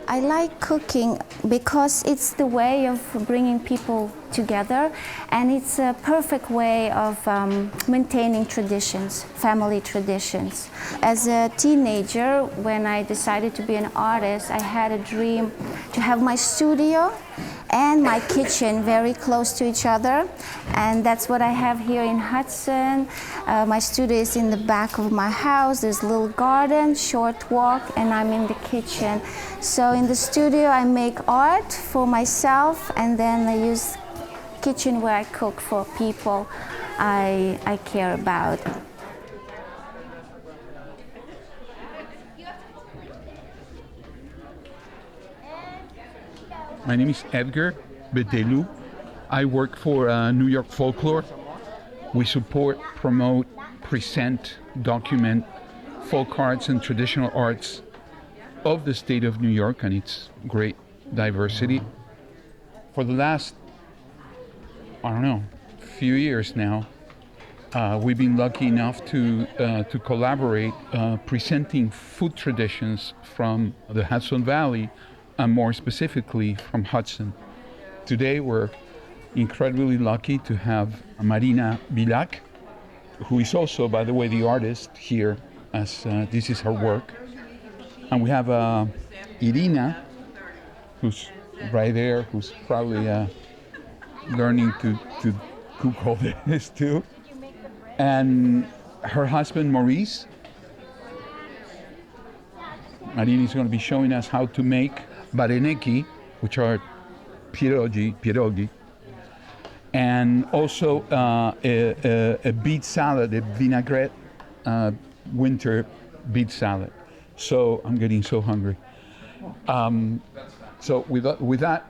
I like cooking because it's the way of bringing people together, and it's a perfect way of maintaining traditions, family traditions. As a teenager, when I decided to be an artist, I had a dream to have my studio and my kitchen very close to each other, and that's what I have here in Hudson. My studio is in the back of my house. There's a little garden, short walk, and I'm in the kitchen. So in the studio I make art for myself, and then I use kitchen where I cook for people I care about. My name is Edgar Bedelu. I work for New York Folklore. We support, promote, present, document folk arts and traditional arts of the state of New York and its great diversity. For the last, few years now, we've been lucky enough to collaborate presenting food traditions from the Hudson Valley, and more specifically from Hudson. Today we're incredibly lucky to have Maryna Bilak, who is also, by the way, the artist here, as this is her work. And we have Irina, who's right there, who's probably learning to cook all this too. And her husband, Maurice. Maryna is going to be showing us how to make Varenyky, which are pierogi, and also a beet salad, a vinaigrette winter beet salad. So I'm getting so hungry. So with that,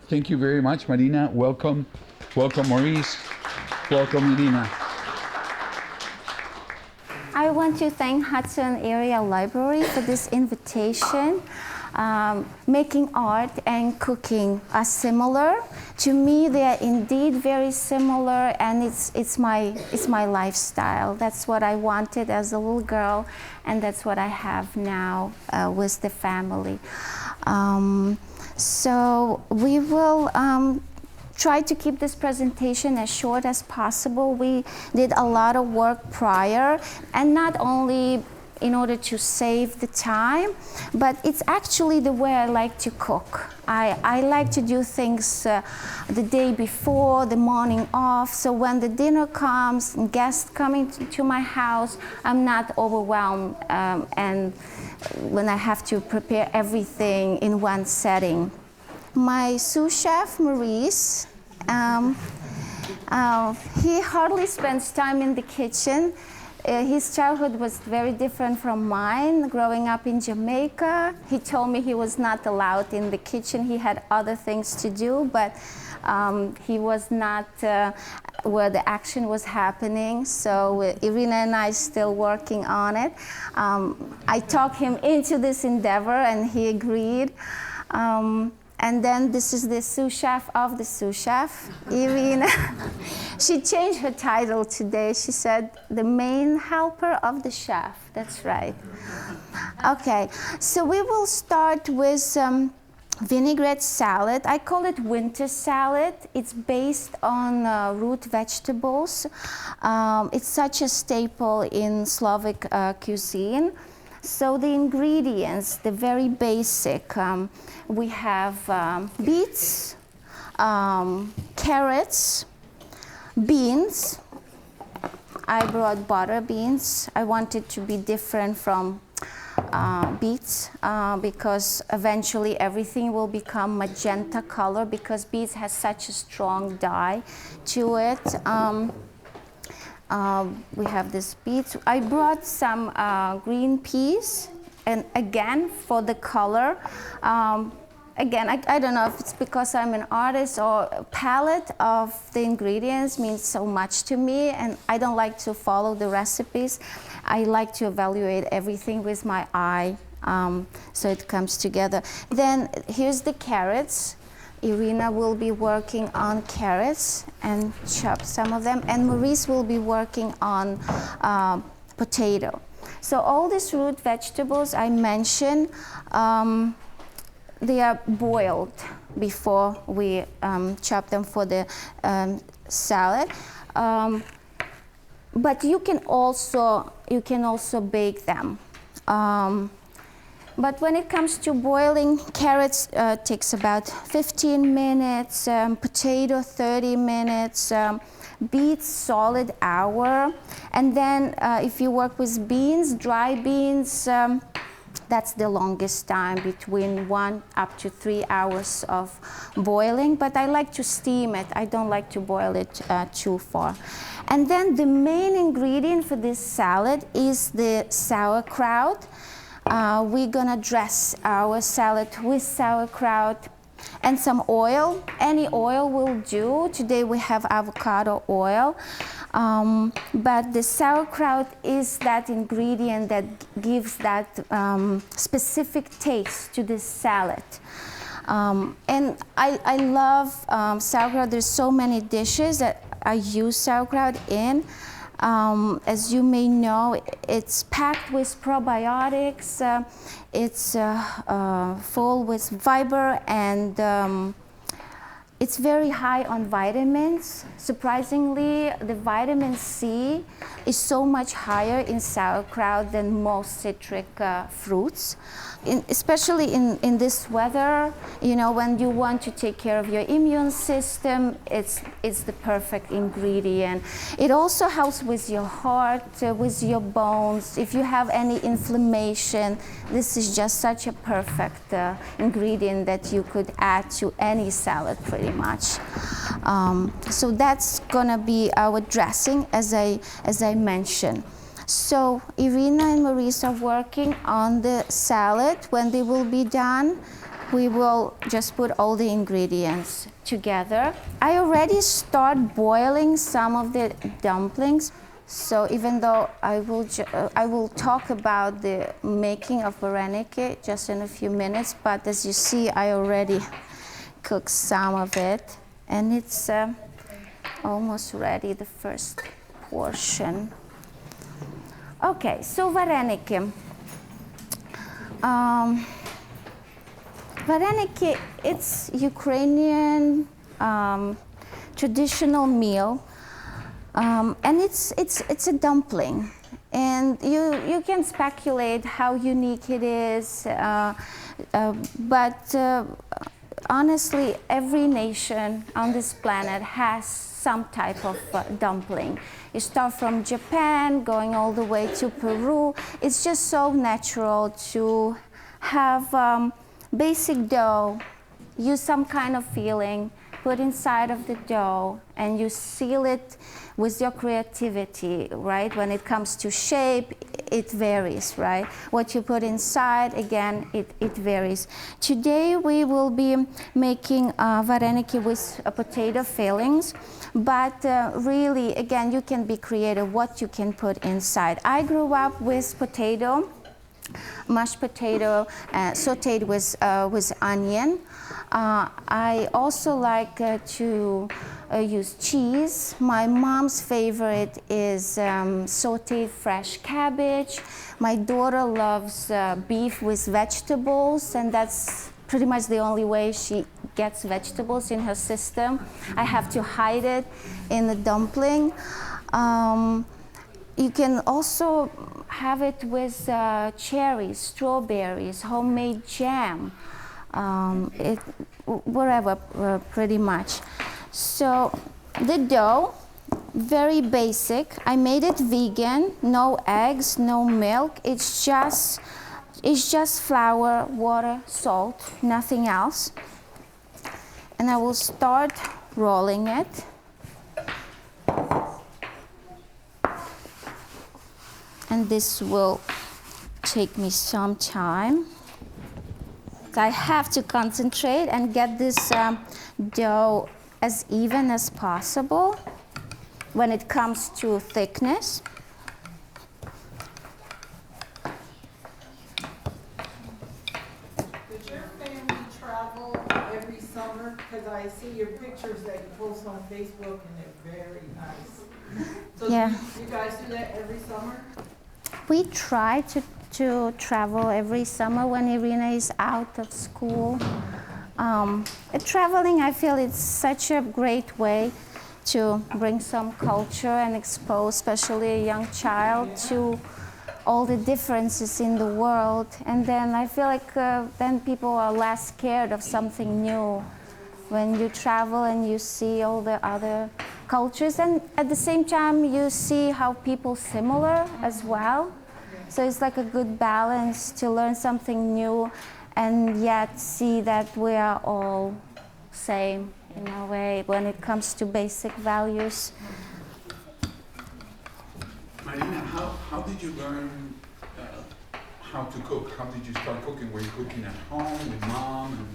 thank you very much, Maryna. Welcome, Maurice. Welcome, Irina. I want to thank Hudson Area Library for this invitation. Making art and cooking are similar. To me, they are indeed very similar, and it's my lifestyle. That's what I wanted as a little girl, and that's what I have now with the family. So we will try to keep this presentation as short as possible. We did a lot of work prior, and not only in order to save the time, but it's actually the way I like to cook. I like to do things the day before, the morning off, so when the dinner comes and guests coming to my house, I'm not overwhelmed and when I have to prepare everything in one setting. My sous chef, Maurice, he hardly spends time in the kitchen. His childhood was very different from mine. Growing up in Jamaica, he told me he was not allowed in the kitchen. He had other things to do, but he was not where the action was happening. So Irina and I still working on it. I talked him into this endeavor, and he agreed. And then this is the sous chef of the sous chef, Irina. She changed her title today. She said, the main helper of the chef. That's right. Okay, so we will start with vinaigrette salad. I call it winter salad. It's based on root vegetables. It's such a staple in Slavic cuisine. So the ingredients, the very basic, we have beets, carrots, beans. I brought butter beans. I wanted to be different from beets because eventually everything will become magenta color because beets has such a strong dye to it. We have this beets. I brought some green peas, and again for the color. Again, I don't know if it's because I'm an artist or palette of the ingredients means so much to me, and I don't like to follow the recipes. I like to evaluate everything with my eye, so it comes together. Then here's the carrots. Irina will be working on carrots and chop some of them, and Maurice will be working on potato. So all these root vegetables I mentioned, they are boiled before we chop them for the salad. But you can also bake them. But when it comes to boiling, carrots takes about 15 minutes, potato 30 minutes, beets solid hour, and then if you work with beans, dry beans, that's the longest time, between 1 up to 3 hours of boiling. But I like to steam it. I don't like to boil it too far. And then the main ingredient for this salad is the sauerkraut. We're gonna dress our salad with sauerkraut and some oil. Any oil will do. Today we have avocado oil. But the sauerkraut is that ingredient that gives that specific taste to this salad. And I love sauerkraut. There's so many dishes that I use sauerkraut in. As you may know, it's packed with probiotics. It's full with fiber, and it's very high on vitamins. Surprisingly, the vitamin C is so much higher in sauerkraut than most citric fruits. Especially in this weather, you know, when you want to take care of your immune system, it's the perfect ingredient. It also helps with your heart, with your bones. If you have any inflammation, this is just such a perfect ingredient that you could add to any salad pretty much. So that's gonna be our dressing, as I mentioned. So Irina and Maurice are working on the salad. When they will be done, we will just put all the ingredients together. I already start boiling some of the dumplings. So even though I will talk about the making of varenyky just in a few minutes, but as you see, I already cooked some of it, and it's almost ready, the first portion. Okay, so varenyky. Varenyky, it's Ukrainian traditional meal, and it's a dumpling. And you can speculate how unique it is, but honestly, every nation on this planet has some type of dumpling. You start from Japan, going all the way to Peru. It's just so natural to have basic dough, use some kind of filling, put inside of the dough, and you seal it with your creativity, right? When it comes to shape, it varies, right? What you put inside, again, it varies. Today we will be making varenyky with potato fillings, but really, again, you can be creative what you can put inside. I grew up with potato, mashed potato, sauteed with onion. I also like to use cheese. My mom's favorite is sauteed fresh cabbage. My daughter loves beef with vegetables, and that's pretty much the only way she gets vegetables in her system. I have to hide it in the dumpling. You can also have it with cherries, strawberries, homemade jam, whatever, pretty much. So the dough, very basic. I made it vegan, no eggs, no milk. It's just flour, water, salt, nothing else. And I will start rolling it. And this will take me some time. I have to concentrate and get this dough as even as possible when it comes to thickness. Does your family travel every summer? Because I see your pictures that you post on Facebook and they're very nice. So Yeah. you guys do that every summer? We try to to travel every summer when Irina is out of school. Traveling, I feel it's such a great way to bring some culture and expose, especially a young child, to all the differences in the world. And then I feel like then people are less scared of something new when you travel and you see all the other cultures, and at the same time you see how people similar as well. So it's like a good balance to learn something new and yet see that we are all same in a way when it comes to basic values. Maryna, how did you learn how to cook? How did you start cooking? Were you cooking at home with mom?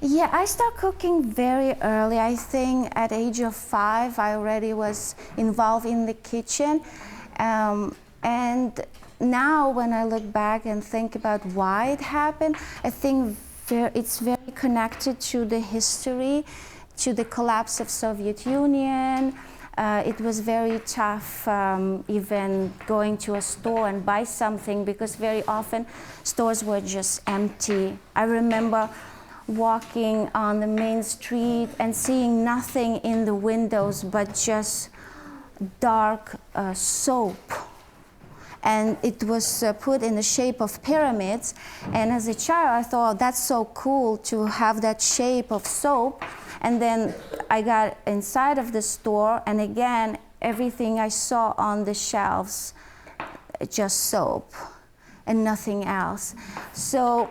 Yeah, I started cooking very early. I think at age of 5, I already was involved in the kitchen. And now when I look back and think about why it happened, I think it's very connected to the history, to the collapse of Soviet Union. It was very tough even going to a store and buy something, because very often stores were just empty. I remember walking on the main street and seeing nothing in the windows but just dark soap. And it was put in the shape of pyramids. And as a child, I thought, that's so cool to have that shape of soap. And then I got inside of the store, and again, everything I saw on the shelves, just soap and nothing else. So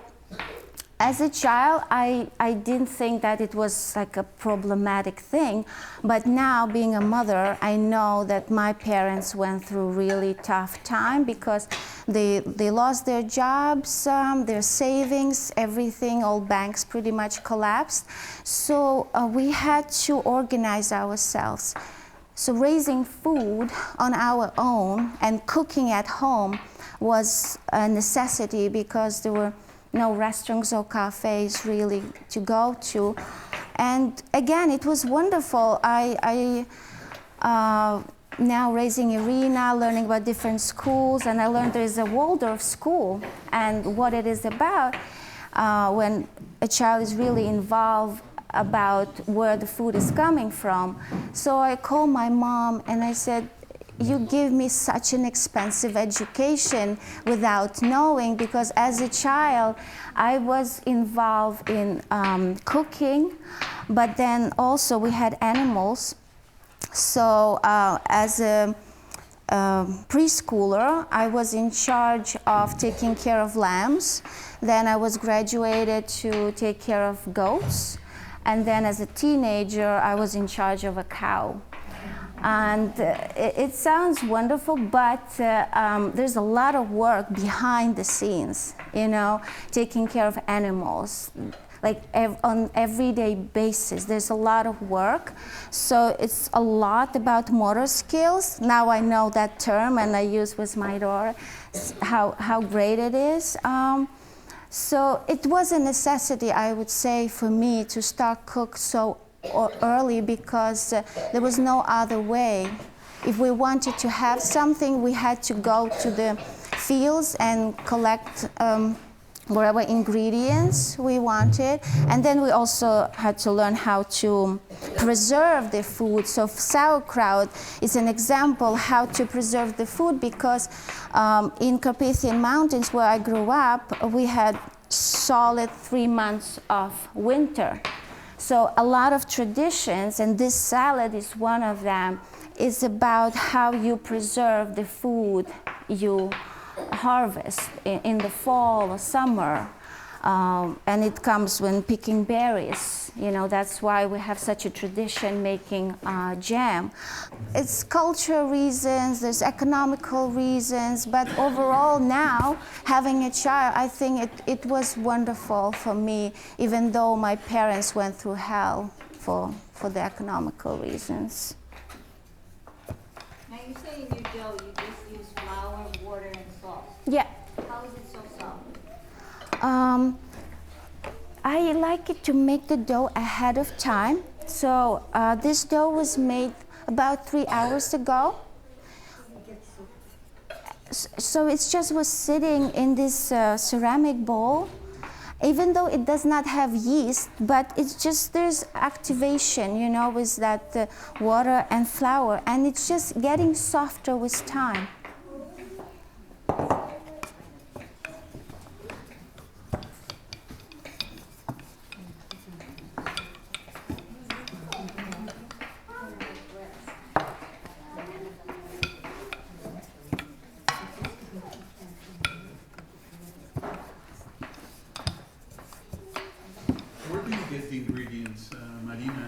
as a child, I didn't think that it was like a problematic thing, but now being a mother, I know that my parents went through really tough time because they lost their jobs, their savings, everything, all banks pretty much collapsed. So we had to organize ourselves. So raising food on our own and cooking at home was a necessity because there were no restaurants or cafes really to go to. And again, it was wonderful. I now raising Irina, learning about different schools, and I learned there is a Waldorf school and what it is about when a child is really involved about where the food is coming from. So I called my mom and I said, you give me such an expensive education without knowing, because as a child I was involved in cooking, but then also we had animals. So as a preschooler, I was in charge of taking care of lambs. Then I was graduated to take care of goats. And then as a teenager, I was in charge of a cow. And it sounds wonderful, but there's a lot of work behind the scenes, you know, taking care of animals, like on everyday basis. There's a lot of work. So it's a lot about motor skills. Now I know that term and I use with my daughter, how great it is. So it was a necessity, I would say, for me to start cook so early, because there was no other way. If we wanted to have something, we had to go to the fields and collect whatever ingredients we wanted. And then we also had to learn how to preserve the food. So sauerkraut is an example how to preserve the food, because in Carpathian Mountains where I grew up, we had solid 3 months of winter. So a lot of traditions, and this salad is one of them, is about how you preserve the food you harvest in the fall or summer. And it comes when picking berries. You know, that's why we have such a tradition making jam. It's cultural reasons, there's economical reasons, but overall now, having a child, I think it was wonderful for me, even though my parents went through hell for the economical reasons. Now you say in your dough you just use flour, water, and salt. Yeah. How is it so soft? I like it to make the dough ahead of time. So this dough was made about 3 hours ago. So it just was sitting in this ceramic bowl, even though it does not have yeast, but it's just there's activation, you know, with that water and flour, and it's just getting softer with time. Where do you get the ingredients, Maryna?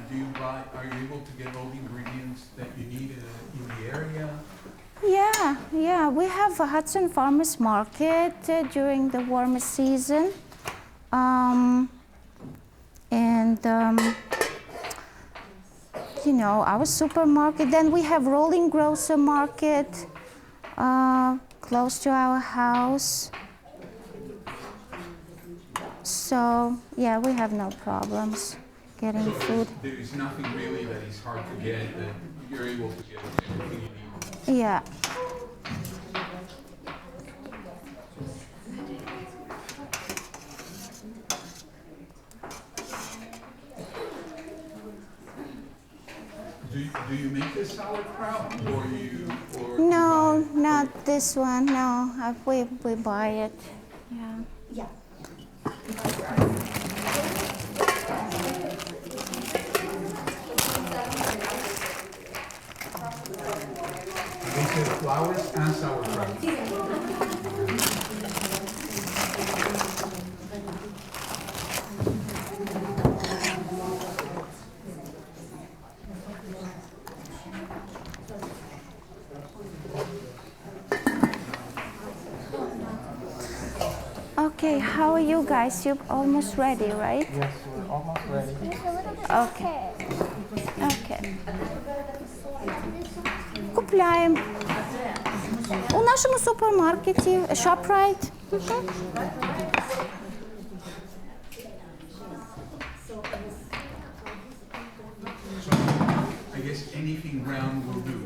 Are you able to get all the ingredients that you need in the area? Yeah, we have a Hudson Farmers Market during the warmer season. You know, our supermarket. Then we have Rolling Grocer Market close to our house. So, yeah, we have no problems getting food. There is nothing really that is hard to get, that you're able to get everything you need. Yeah. Do you make this sauerkraut, or you? Or No, not this one. No, we buy it. Yeah. They said flowers and sauerkraut. Okay, how are you guys? You're almost ready, right? Yes, we're almost ready. Okay. Okay. Купляємо у нашому супермаркеті ShopRite. I guess anything round will do.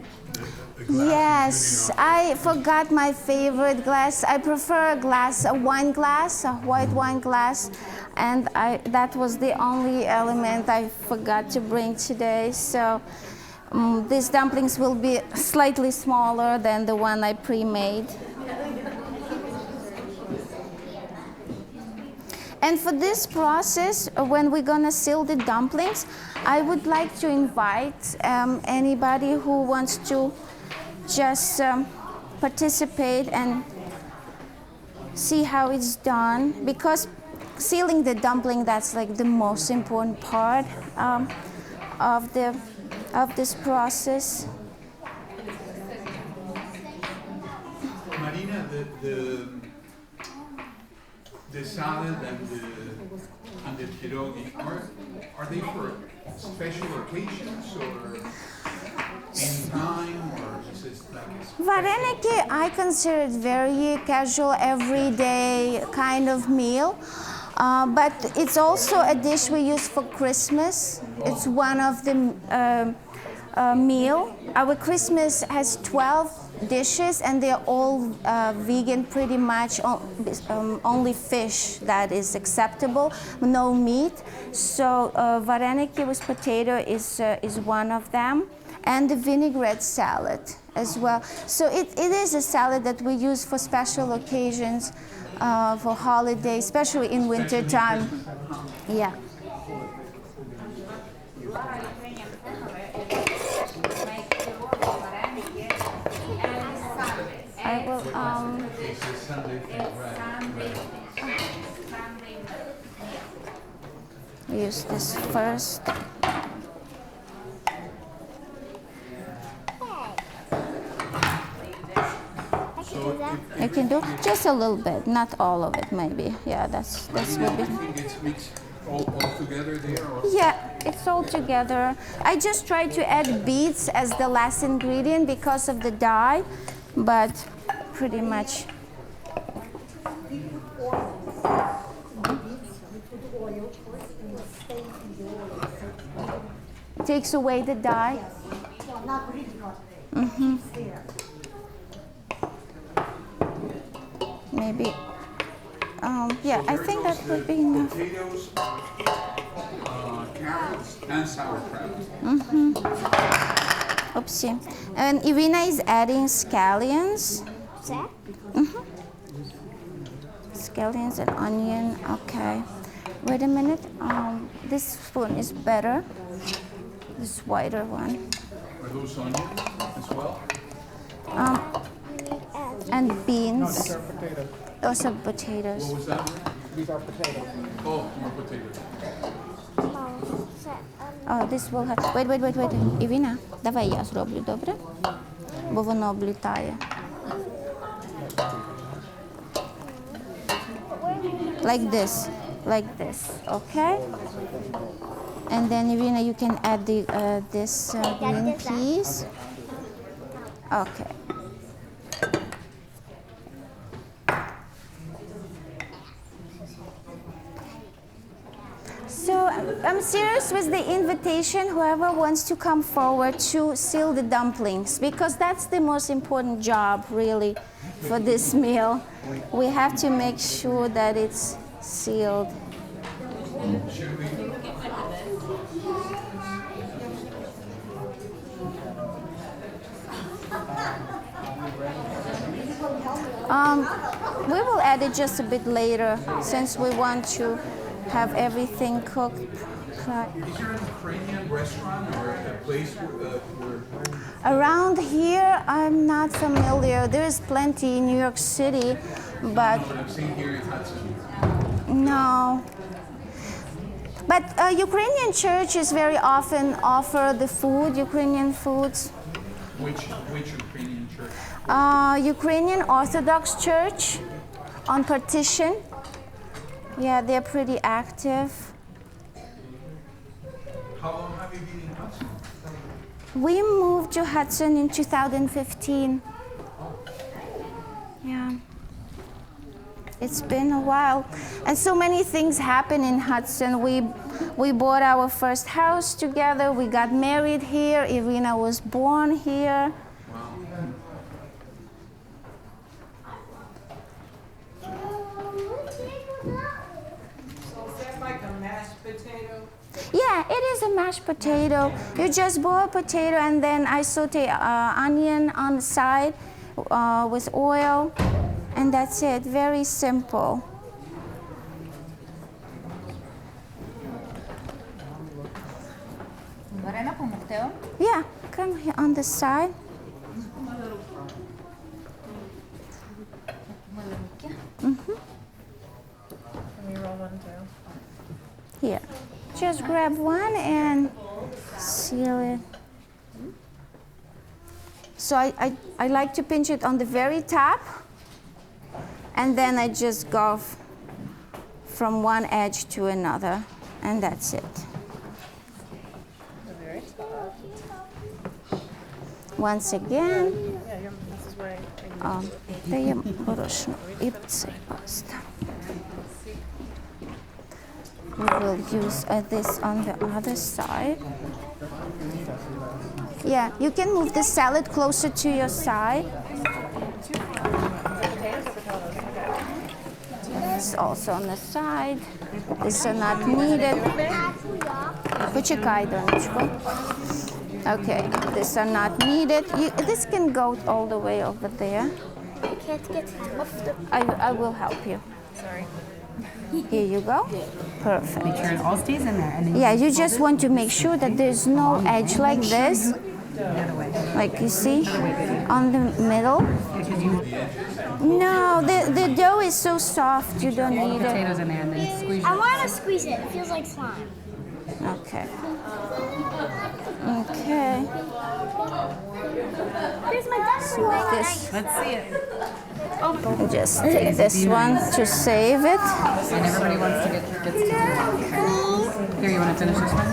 The glass Yes, is good enough. I forgot my favorite glass. I prefer a wine glass, a white wine glass, and that was the only element I forgot to bring today. So these dumplings will be slightly smaller than the one I pre-made. And for this process, when we're gonna seal the dumplings, I would like to invite anybody who wants to just participate and see how it's done, because sealing the dumpling, that's like the most important part of this process. Maryna, the salad and the pierogi, are they for special occasions or any time, or is it like Varenyky, I consider it very casual, everyday kind of meal. But it's also a dish we use for Christmas. It's one of the meal. Our Christmas has 12 dishes, and they're all vegan pretty much. Only fish that is acceptable, no meat. So Varenyky with potato is one of them, and the vinaigrette salad as well. So it is a salad that we use for special occasions, for holidays, especially in winter time. Yeah. I will it's a Sunday thing, right? use this first. You can do just a little bit, not all of it, maybe. Yeah, that's would be. Everything gets mixed all together there, or? Yeah, it's all together. I just try to add beets as the last ingredient because of the dye, but pretty much. Takes away the dye. maybe. Yeah, I think that would be enough. Potatoes, carrots, and sauerkraut. Oopsie. And Irina is adding scallions. Scallions and onion. Okay. Wait a minute. This spoon is better. This wider one. Are those onions as well? And beans. Those are potatoes. What was that? These are potatoes. Oh, more potatoes. Oh, this will have... Wait. Івіна, давай я зроблю, добре? Бо воно облітає. Like this, okay? And then Irina, you can add this green peas. Okay. So I'm serious with the invitation, whoever wants to come forward to seal the dumplings, because that's the most important job really for this meal. We have to make sure that it's sealed. We will add it just a bit later since we want to have everything cooked. Is there an Ukrainian restaurant or a place where Around here, I'm not familiar. There is plenty in New York City, but I've seen here in Hudson? no. But Ukrainian churches very often offer the food, Ukrainian foods. Which Ukrainian church? Ukrainian Orthodox Church on Partition. Yeah, they're pretty active. How long have you been in Hudson? We moved to Hudson in 2015. Yeah. It's been a while. And so many things happen in Hudson. We bought our first house together. We got married here. Irina was born here. So is that like a mashed potato? Yeah, it is a mashed potato. You just boil potato and then I saute onion on the side with oil, and that's it. Very simple. Maryna, pomogte vam? Yeah, come here on the side. Can you roll one too? Here. Just grab one and seal it. So I like to pinch it on the very top, and then I just go from one edge to another, and that's it. Once again, This is where даємо борошно і цей паста. We will use this on the other side. Yeah, you can move the salad closer to your side. It's also on the side. These are not needed. Почекай, донечко. Okay, these are not needed. This can go all the way over there. I can't get it. I will help you. Sorry. Here you go. Perfect. Make sure it all stays in there. And then Yeah, you just want to make sure that there's no edge like this, the other way. like you see, on the middle. Because you No, the dough is so soft, you don't need it. potatoes in there and then squeeze I want to squeeze it. It feels like slime. Okay. Okay. Here's my duckling. This, Let's see it. just take this one to save it. And everybody wants to gets to do it. Here, you want to finish this one?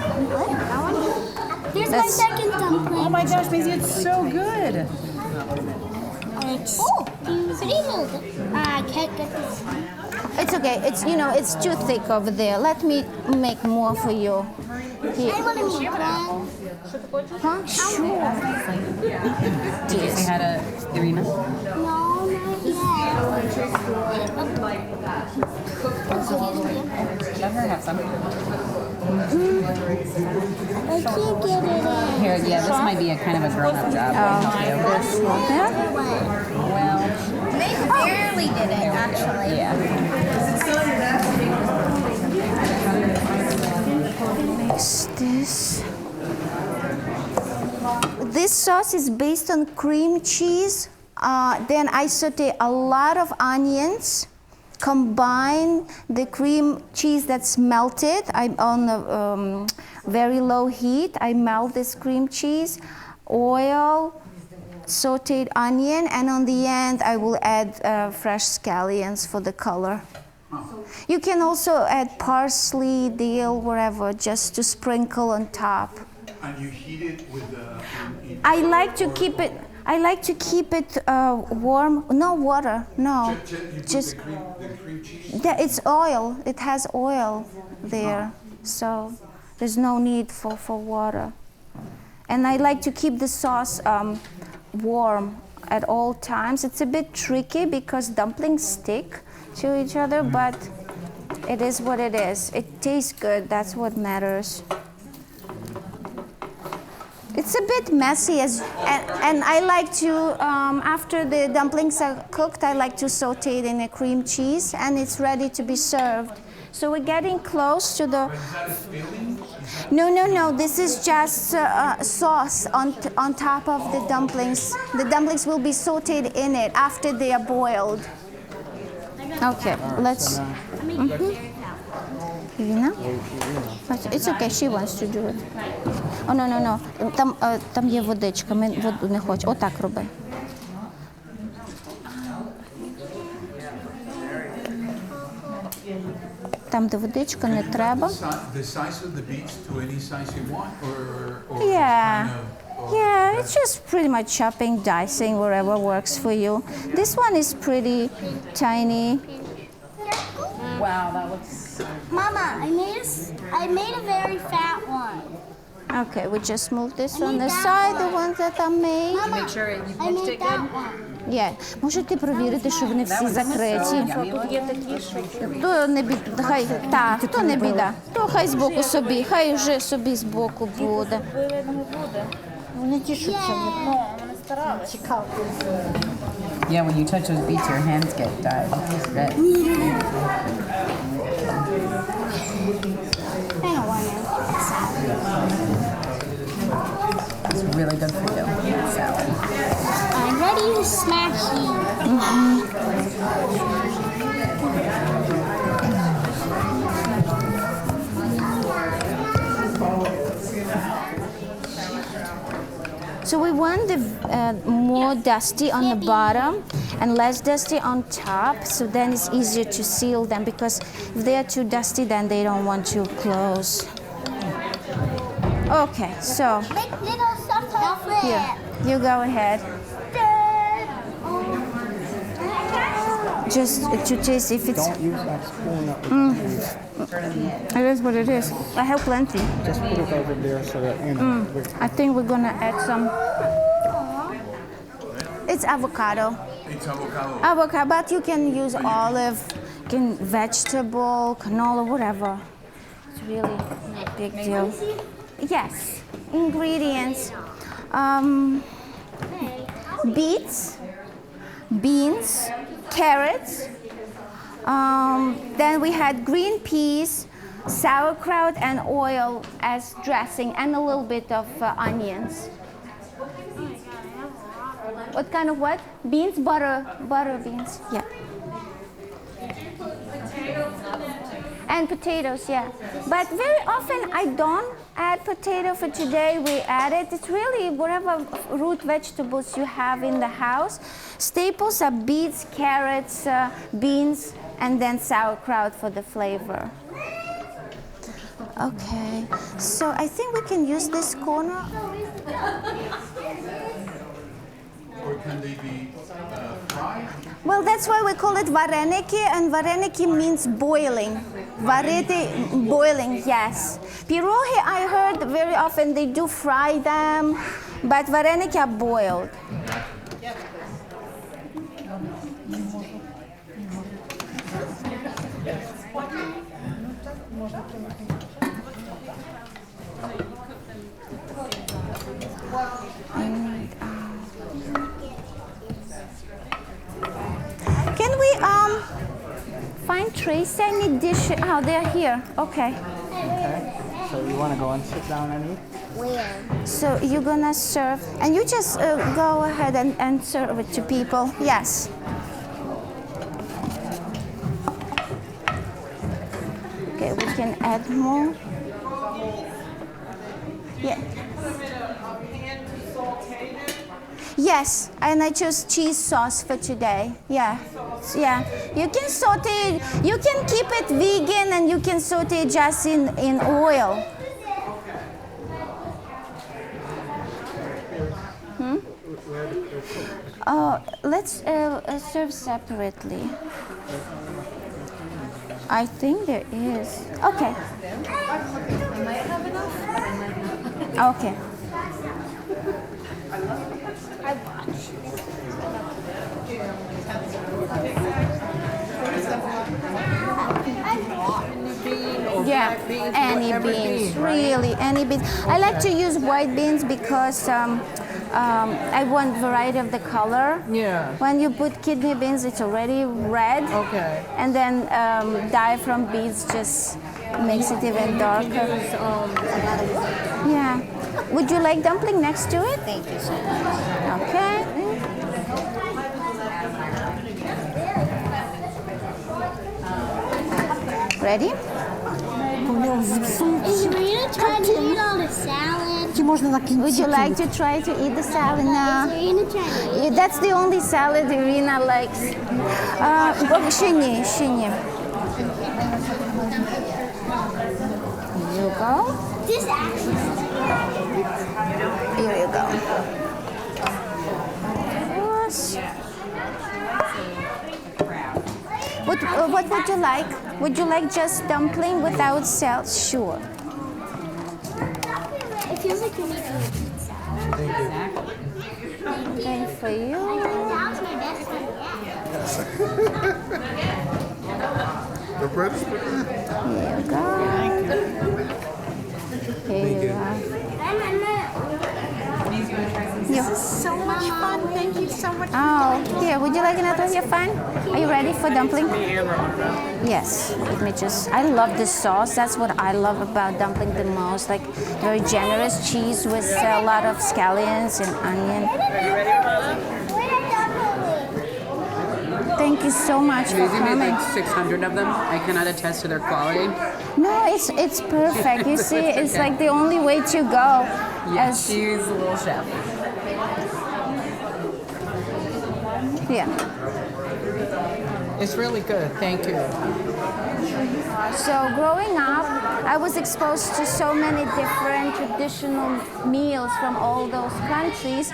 Here's my That's- second dumpling. Oh my gosh, Maisie, it's so good. I can't get this. It's okay. It's it's too thick over there. Let me make more for you. Here. I want to make one. Huh? Sure. Did you say hi to Irina? No, not yet. Let her have some. I can't get it in. Here, yeah, this might be a kind of a grown-up job. This one. Yeah. Well, They barely did it, actually. yeah. Mix this. This sauce is based on cream cheese. Then I saute a lot of onions, combine the cream cheese that's melted. I'm on a very low heat. I melt this cream cheese, oil, sauteed onion, and on the end I will add fresh scallions for the color. You can also add parsley, dill, whatever, just to sprinkle on top. And you heat it with the. I like to keep it. I like to keep it warm. No water. No, just the cream cheese. yeah. It's oil. It has oil there, so there's no need for water. And I like to keep the sauce warm at all times. It's a bit tricky because dumplings stick to each other, but it is what it is. It tastes good. That's what matters. It's a bit messy, and I like to, after the dumplings are cooked, I like to saute it in a cream cheese, and it's ready to be served. So we're getting close to the. No. This is just sauce on top of the dumplings. The dumplings will be sauteed in it after they are boiled. Okay, let's. Irina? It's okay, she wants to do it. Oh, no. Там є водичка, ми воду не хочемо. Отак роби. Там, де водичка, не треба. The size of the beets to any size you want, or Yeah. kind of, Yeah, it's just pretty much chopping, dicing, wherever works for you. This one is pretty tiny. Wow, that looks. Mama, I made a very fat one. Okay, we just move this on the side, the ones that I made. Mama, Make sure you I pinched made it that good. one. Yeah. Можете перевірити, що вони всі закриті. То не біда, хай, то не біда. То хай збоку собі, хай вже собі збоку буде. Вони тішуться. Yeah, when you touch those beets, your hands get red. I don't want to. It's really good for you. Salad. I'm ready to smash you. So we want the more dusty on the bottom and less dusty on top, so then it's easier to seal them, because if they are too dusty, then they don't want to close. Okay, so Make little stuff here, you go ahead. Just to taste if it's. Don't use that spoon. That It is what it is. I have plenty. just put it over there so that I think we're gonna add some. It's avocado. it's avocado. Avocado, but you can use olive, you can vegetable, canola, whatever. It's really no big deal. Yes, ingredients: beets, beans, carrots. Then we had green peas, sauerkraut, and oil as dressing, and a little bit of onions. What kind of what? Beans, butter beans. Yeah. And potatoes, yeah. But very often I don't add potato. For today we added. It's really whatever root vegetables you have in the house. Staples are beets, carrots, beans, and then sauerkraut for the flavor. Okay, so I think we can use this corner. Or can they be fried? Well, that's why we call it varenyky, and varenyky means boiling. Varete, boiling, yes. Piroги, I heard very often they do fry them, but varenyky are boiled. Maurice, any dish? Oh, they're here. Okay. Okay. So you want to go and sit down and eat? Where? So you're gonna serve, and you just go ahead and serve it to people. Yes. Okay, we can add more. Yeah. Yes, and I chose cheese sauce for today. Yeah, yeah. You can saute. You can keep it vegan, and you can saute it just in oil. Let's serve separately. I think there is. Okay. Okay. Yeah, any beans, really, any beans. I like to use white beans because I want variety of the color. Yeah. When you put kidney beans, it's already red. Okay. And then dye from beans just makes it even darker. Yeah. Would you like dumpling next to it? Thank you so much. Okay. Ready? Is Maryna trying to eat all the salad? Would you like to try to eat the salad now? Maryna trying to eat. Yeah, that's the only salad Irina likes. Ще ні. Here you go. This actually. Here you go. Yes. What would you like? Would you like just dumpling without salad? Sure. It feels like you're making a pizza. Okay, for you. That was my best one yet. The bread is pretty good. Here you go. Here you are. So much fun. Thank you so much. Oh, here, would you like another? You're fine? Are you ready for dumpling? Yes. Let me just, I love the sauce. That's what I love about dumpling the most. Like, very generous cheese with a lot of scallions and onion. Thank you so much for Maisie made coming. like 600 of them. I cannot attest to their quality. No, it's perfect. You see, it's like the only way to go. Yeah, she's a little chef. Yeah. It's really good. Thank you. So growing up, I was exposed to so many different traditional meals from all those countries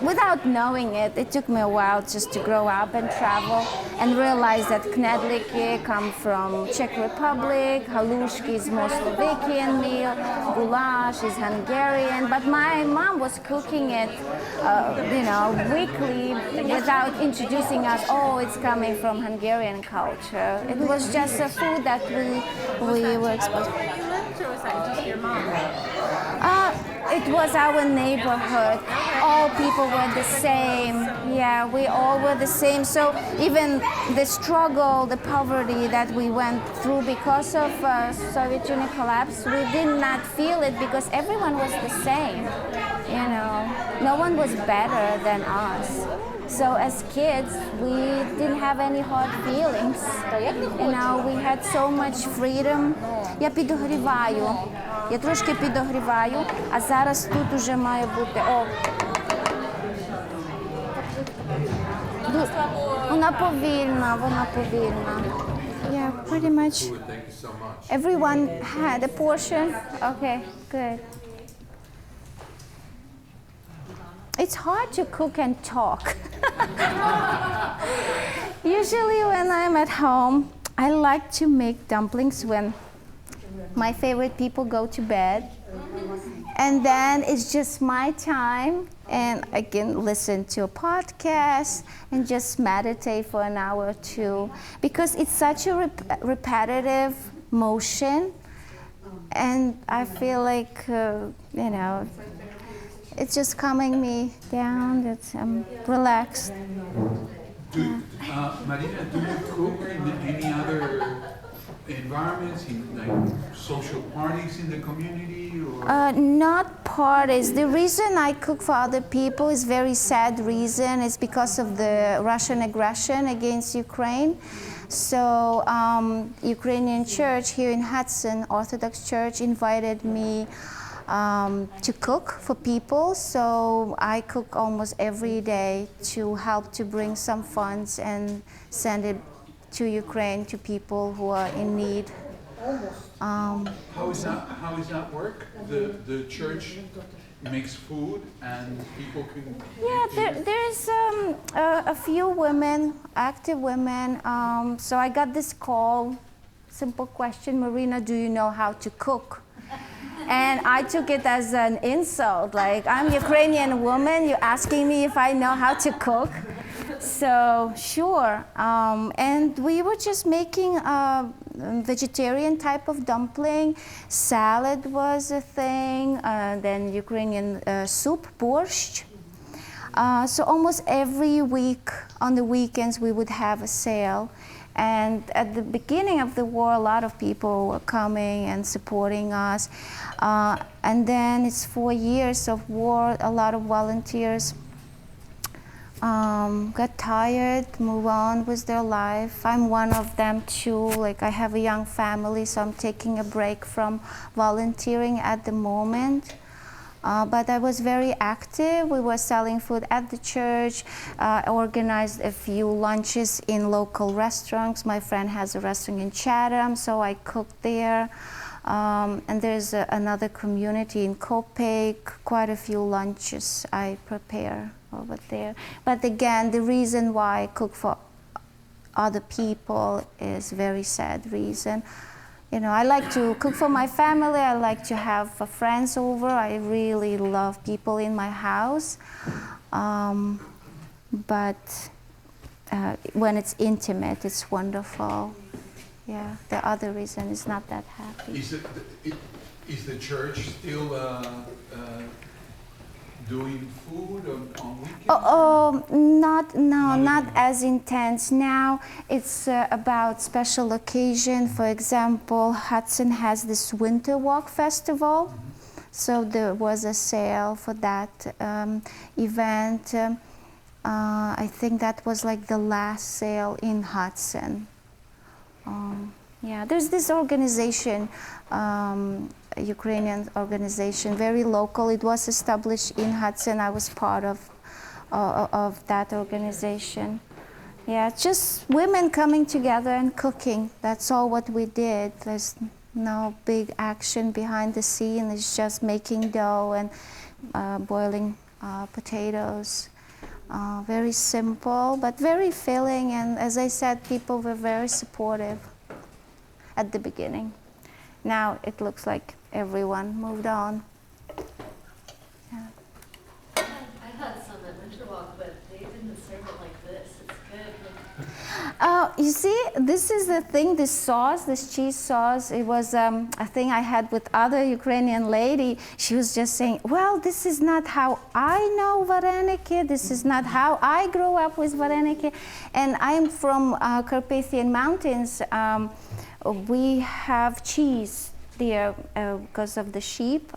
without knowing it. It took me a while just to grow up and travel and realize that knedliki come from Czech Republic, halushki is more Slovakian meal, goulash is Hungarian, but my mom was cooking it, weekly without introducing us, oh, it's coming from Hungarian culture. It was just a food that we were exposed to. You lived, or was that just your mom? It was our neighborhood. All people were the same. Yeah, we all were the same. So even the struggle, the poverty that we went through because of Soviet Union collapse, we did not feel it because everyone was the same. You know, no one was better than us. So as kids, we didn't have any hard feelings. You know, we had so much freedom. Я підогріваю. Я трошки підогріваю, а зараз тут уже має бути. О. Вона повільна. Yeah, pretty much. Everyone had a portion. Okay, good. It's hard to cook and talk. Usually when I'm at home, I like to make dumplings when my favorite people go to bed. And then it's just my time and I can listen to a podcast and just meditate for an hour or two because it's such a repetitive motion and I feel like, it's just calming me down, that I'm relaxed. Maryna, do you cook in any other environments, in like social parties in the community, or? Not parties. The reason I cook for other people is very sad reason. It's because of the Russian aggression against Ukraine. So Ukrainian church here in Hudson, Orthodox Church, invited me to cook for people. So I cook almost every day to help to bring some funds and send it to Ukraine, to people who are in need. How is that work? The church makes food and people can. Yeah, there's a few women, active women. So I got this call, simple question, Maryna, do you know how to cook? And I took it as an insult, like, I'm Ukrainian woman, you're asking me if I know how to cook? So, sure. And we were just making a vegetarian type of dumpling. Salad was a thing, then Ukrainian soup, borscht. So almost every week, on the weekends, we would have a sale. And at the beginning of the war, a lot of people were coming and supporting us. And then it's 4 years of war, a lot of volunteers got tired, move on with their life. I'm one of them too. Like, I have a young family, so I'm taking a break from volunteering at the moment. But I was very active. We were selling food at the church, organized a few lunches in local restaurants. My friend has a restaurant in Chatham, so I cooked there. And there's another community in Copake, quite a few lunches I prepare over there. But again, the reason why I cook for other people is very sad reason. You know, I like to cook for my family. I like to have friends over. I really love people in my house. But when it's intimate, it's wonderful. Yeah, the other reason is not that happy. Is the church still doing food on weekends? Not as intense. Now it's about special occasion. For example, Hudson has this Winter Walk Festival. So there was a sale for that event. I think that was like the last sale in Hudson. Yeah, there's this organization, Ukrainian organization, very local. It was established in Hudson. I was part of that organization. Yeah, just women coming together and cooking. That's all what we did. There's no big action behind the scene. It's just making dough and boiling potatoes. Very simple, but very filling. And as I said, people were very supportive at the beginning. Now it looks like everyone moved on. Yeah. I had some at Winter Walk, but they didn't serve it like this. It's good. You see, this is the thing, this sauce, this cheese sauce, it was a thing I had with other Ukrainian lady. She was just saying, well, this is not how I know Varenyky, this is not how I grew up with Varenyky. And I'm from Carpathian Mountains. We have cheese there because of the sheep.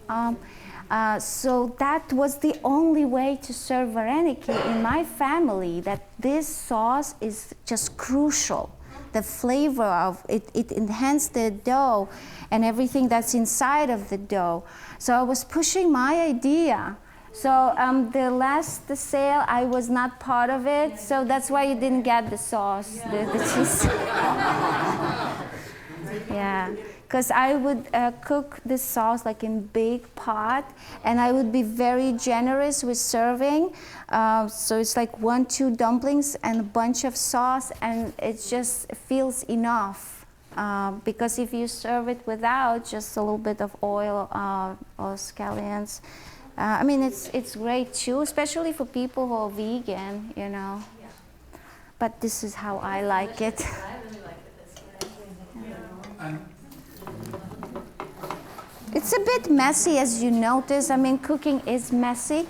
So that was the only way to serve Varenyky in my family, that this sauce is just crucial. The flavor of it, it enhanced the dough and everything that's inside of the dough. So I was pushing my idea. So the last sale, I was not part of it, so that's why you didn't get the sauce, the cheese. Yeah. Because I would cook this sauce like in big pot, and I would be very generous with serving. So it's like 1-2 dumplings and a bunch of sauce, and it just feels enough. Because if you serve it without just a little bit of oil or scallions, I mean, it's great too, especially for people who are vegan, you know. But this is how I like it. I really like it this way. And it's a bit messy, as you notice. I mean, cooking is messy.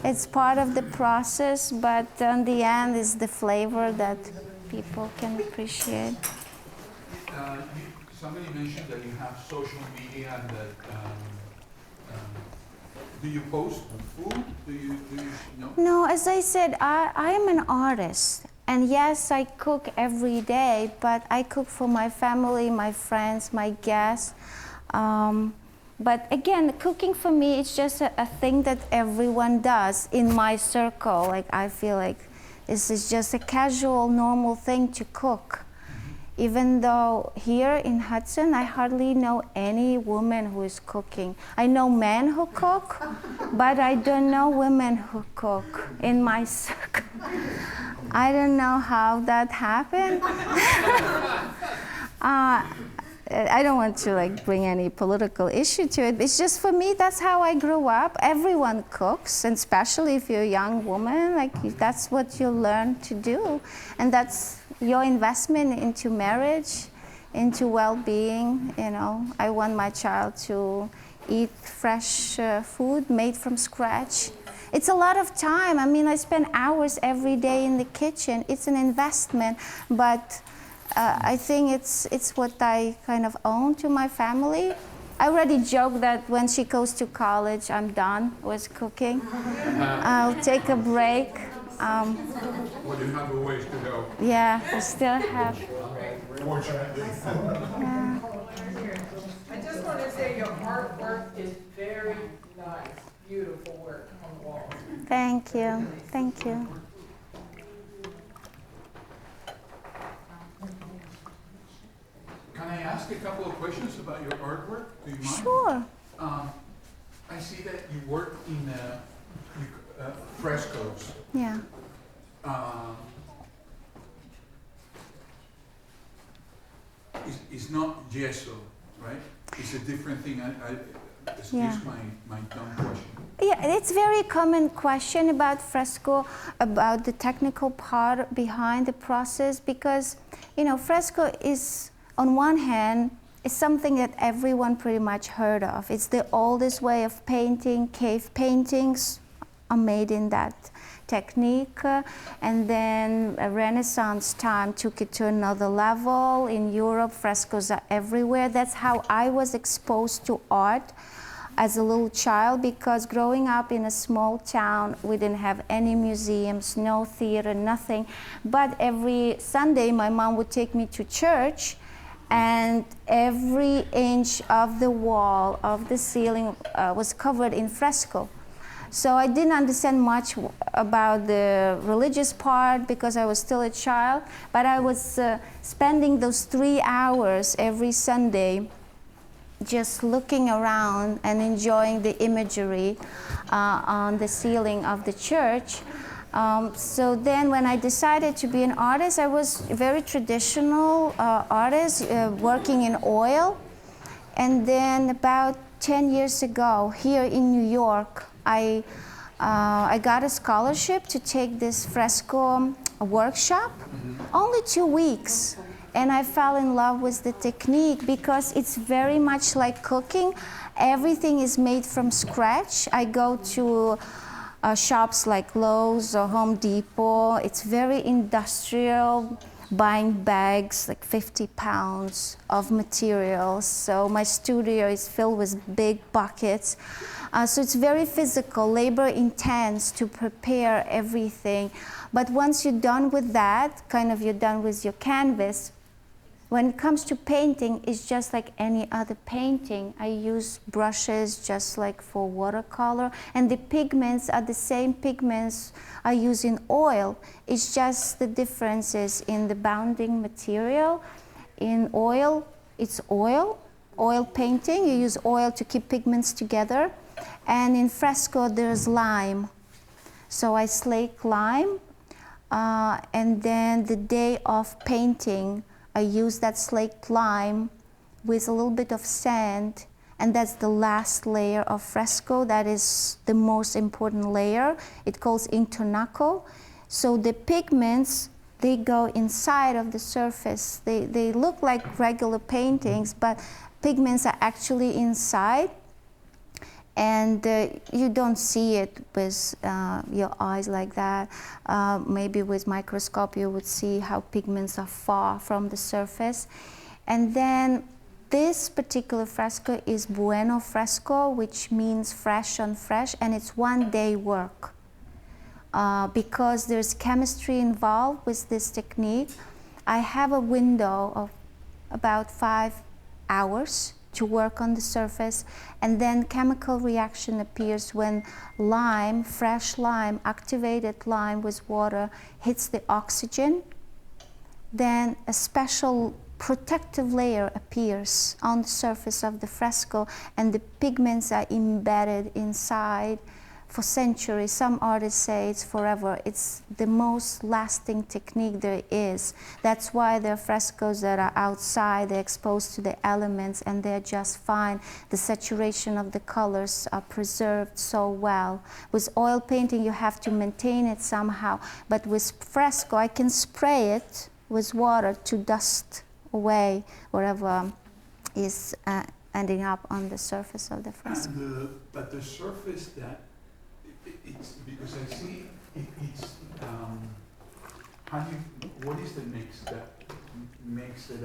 It's part of the process, but in the end is the flavor that people can appreciate. Somebody mentioned that you have social media and that, do you post food? Do you no? No, as I said, I am an artist. And yes, I cook every day, but I cook for my family, my friends, my guests. But again, cooking for me, it's just a thing that everyone does in my circle. Like, I feel like this is just a casual, normal thing to cook. Even though here in Hudson, I hardly know any woman who is cooking. I know men who cook, but I don't know women who cook in my circle. I don't know how that happened. I don't want to like bring any political issue to it. It's just for me, that's how I grew up. Everyone cooks, and especially if you're a young woman, like that's what you learn to do. And that's your investment into marriage, into well-being. You know, I want my child to eat fresh food made from scratch. It's a lot of time. I mean, I spend hours every day in the kitchen. It's an investment, but I think it's what I kind of own to my family. I already joke that when she goes to college, I'm done with cooking. I'll take a break. Well, you have a ways to go. Yeah, I still have. Fortunately. Yeah. I just want to say your artwork is very nice, beautiful work on the walls. Thank you. Thank you. Can I ask a couple of questions about your artwork? Do you mind? Sure. I see that you work in frescoes. Yeah. It's not gesso, right? It's a different thing. Excuse Yeah. my dumb question. Yeah, it's a very common question about fresco, about the technical part behind the process, because, you know, fresco is, on one hand, is something that everyone pretty much heard of. It's the oldest way of painting. Cave paintings are made in that technique, and then a Renaissance time took it to another level. In Europe, frescoes are everywhere. That's how I was exposed to art as a little child, because growing up in a small town, we didn't have any museums, no theater, nothing. But every Sunday, my mom would take me to church, and every inch of the wall, of the ceiling, was covered in fresco. So I didn't understand much about the religious part because I was still a child, but I was spending those 3 hours every Sunday just looking around and enjoying the imagery on the ceiling of the church. So then when I decided to be an artist, I was a very traditional artist working in oil. And then about 10 years ago, here in New York, I got a scholarship to take this fresco workshop, only 2 weeks. And I fell in love with the technique because it's very much like cooking. Everything is made from scratch. I go to shops like Lowe's or Home Depot. It's very industrial, buying bags, like 50 pounds of materials. So my studio is filled with big buckets. So it's very physical, labor intense to prepare everything. But once you're done with that, kind of you're done with your canvas, when it comes to painting, it's just like any other painting. I use brushes just like for watercolor, and the pigments are the same pigments I use in oil. It's just the differences in the bounding material. In oil, it's oil painting. You use oil to keep pigments together. And in fresco, there's lime. So I slake lime, and then the day of painting, I use that slaked lime with a little bit of sand, and that's the last layer of fresco. That is the most important layer. It calls intonaco. So the pigments, they go inside of the surface. They look like regular paintings, but pigments are actually inside. And you don't see it with your eyes like that. Maybe with microscope you would see how pigments are far from the surface. And then This particular fresco is bueno fresco, which means fresh on fresh, and it's 1 day work. Because there's chemistry involved with this technique, I have a window of about 5 hours to work on the surface, and then chemical reaction appears when lime, fresh lime, activated lime with water hits the oxygen. Then a special protective layer appears on the surface of the fresco, and the pigments are embedded inside for centuries. Some artists say it's forever. It's the most lasting technique there is. That's why there are frescoes that are outside, they're exposed to the elements, and they're just fine. The saturation of the colors are preserved so well. With oil painting, you have to maintain it somehow, but with fresco, I can spray it with water to dust away whatever is ending up on the surface of the fresco. But the surface that it's because I see it's what is the mix that makes it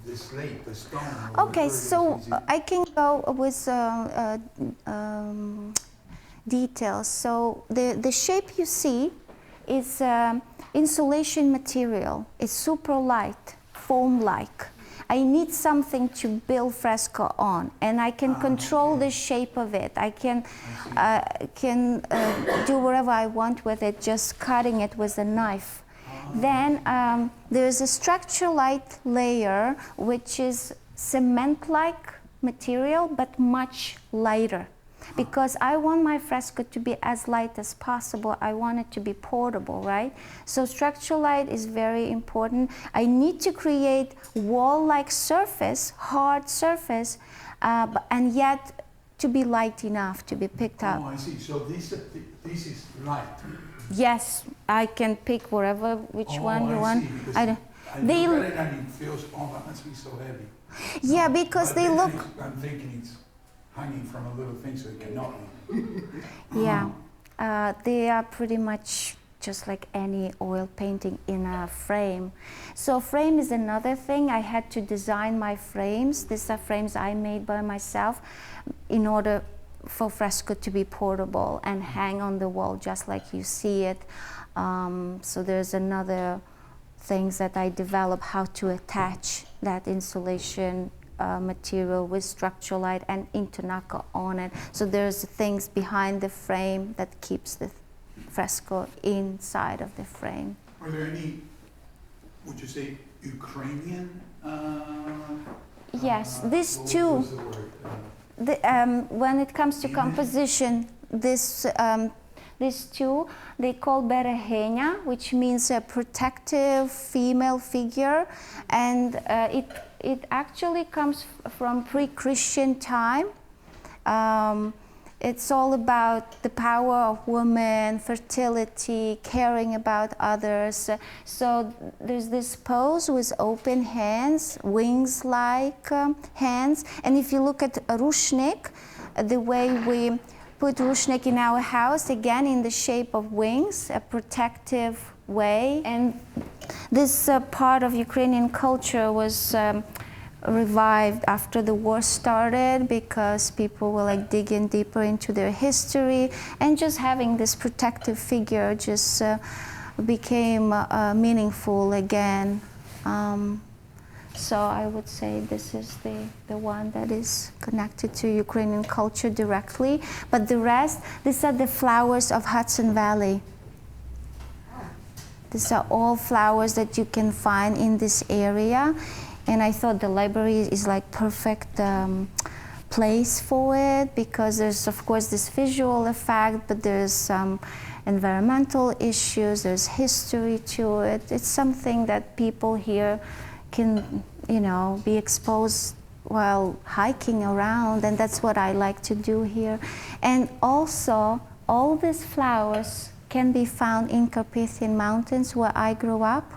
the slate, the stone? Okay, so I can go with details. So the shape you see is insulation material. It's super light, foam-like. I need something to build fresco on, and I can control the shape of it. I can do whatever I want with it, just cutting it with a knife. Then there's a structure-light layer, which is cement-like material, but much lighter. Because I want my fresco to be as light as possible. I want it to be portable, right? So structural light is very important. I need to create wall-like surface, hard surface, and yet to be light enough to be picked up. Oh, I see. So this is light. Yes, I can pick which one you want. I look at it and it feels, that must be so heavy. Yeah, because they look. I'm thinking it's hanging from a little thing, so it cannot be. Yeah, they are pretty much just like any oil painting in a frame. So frame is another thing. I had to design my frames. These are frames I made by myself in order for fresco to be portable and hang on the wall just like you see it. So there's another things that I developed, how to attach that insulation material with structural light and intonaco on it. So there's things behind the frame that keeps the fresco inside of the frame. Are there any, would you say, Ukrainian? Yes, these two. What was the word? When it comes to composition, these two, they call Varenyky, which means a protective female figure, and it actually comes from pre-Christian time. It's all about the power of women, fertility, caring about others. So there's this pose with open hands, wings-like hands. And if you look at a ruchnik, the way we put ruchnik in our house, again in the shape of wings, a protective way. And this part of Ukrainian culture was revived after the war started, because people were like digging deeper into their history, and just having this protective figure just became meaningful again. So I would say this is the one that is connected to Ukrainian culture directly. But the rest, these are the flowers of Hudson Valley. These are all flowers that you can find in this area. And I thought the library is like perfect place for it, because there's of course this visual effect, but there's some environmental issues, there's history to it. It's something that people here can, be exposed while hiking around, and that's what I like to do here. And also, all these flowers can be found in Carpathian Mountains, where I grew up.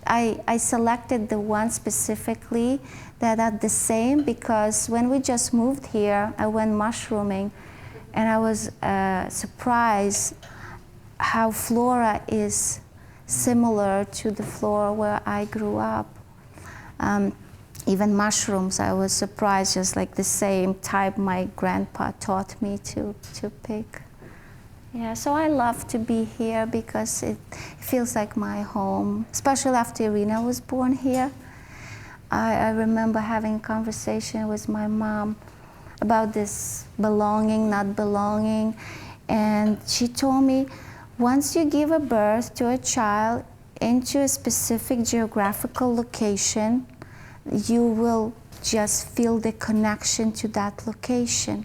I selected the ones specifically that are the same, because when we just moved here, I went mushrooming, and I was surprised how flora is similar to the flora where I grew up. Even mushrooms, I was surprised, just like the same type my grandpa taught me to pick. Yeah, so I love to be here because it feels like my home, especially after Irina was born here. I remember having a conversation with my mom about this belonging, not belonging, and she told me, once you give a birth to a child into a specific geographical location, you will just feel the connection to that location.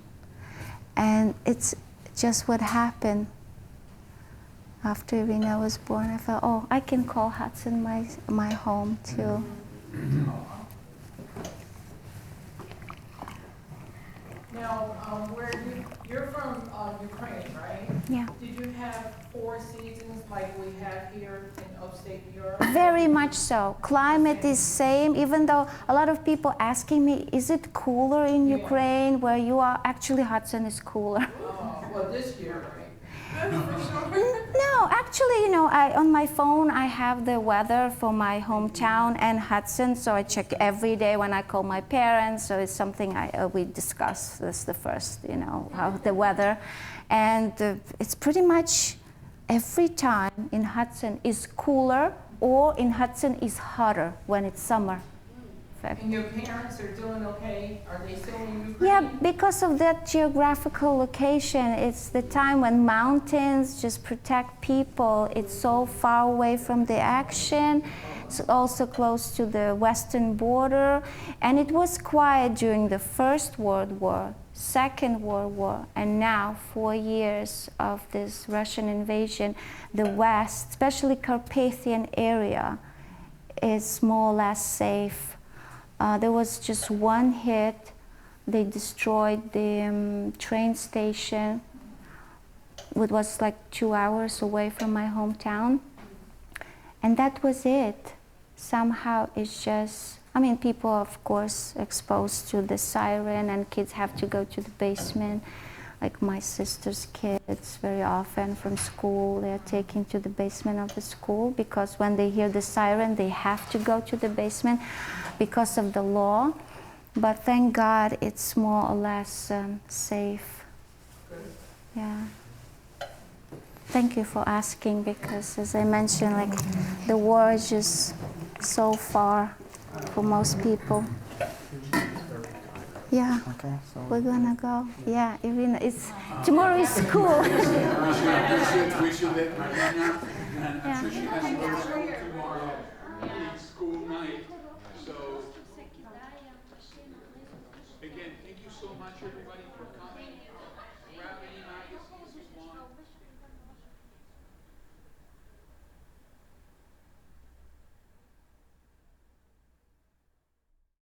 And it's just what happened after Irina was born. I thought, oh, I can call Hudson my home too. Now, you're from Ukraine, right? Yeah. Did you have 4 seasons like we have here in upstate New York? Very much so. Climate is same, even though a lot of people asking me, is it cooler in Ukraine where you are? Actually, Hudson is cooler. Well, this year, right? No, actually, on my phone, I have the weather for my hometown and Hudson, so I check every day when I call my parents, so it's something we discuss. This the first, how the weather. And it's pretty much every time in Hudson is cooler or in Hudson is hotter when it's summer. And your parents are doing okay? Are they still in Ukraine? Yeah, because of that geographical location, it's the time when mountains just protect people. It's so far away from the action. It's also close to the western border. And it was quiet during the First World War, Second World War, and now 4 years of this Russian invasion. The West, especially Carpathian area, is more or less safe. There was just one hit. They destroyed the train station. It was like 2 hours away from my hometown. And that was it. Somehow it's just, people are, of course, exposed to the siren and kids have to go to the basement. Like my sister's kids, very often from school, they're taken to the basement of the school because when they hear the siren, they have to go to the basement because of the law. But thank God it's more or less safe. Yeah. Thank you for asking because, as I mentioned, the war is just so far for most people. Yeah, okay, so we're gonna go. Yeah, Irina, tomorrow is school. We should let Maryna, Yeah. so she has tomorrow. It's school night. So again, thank you so much, everybody.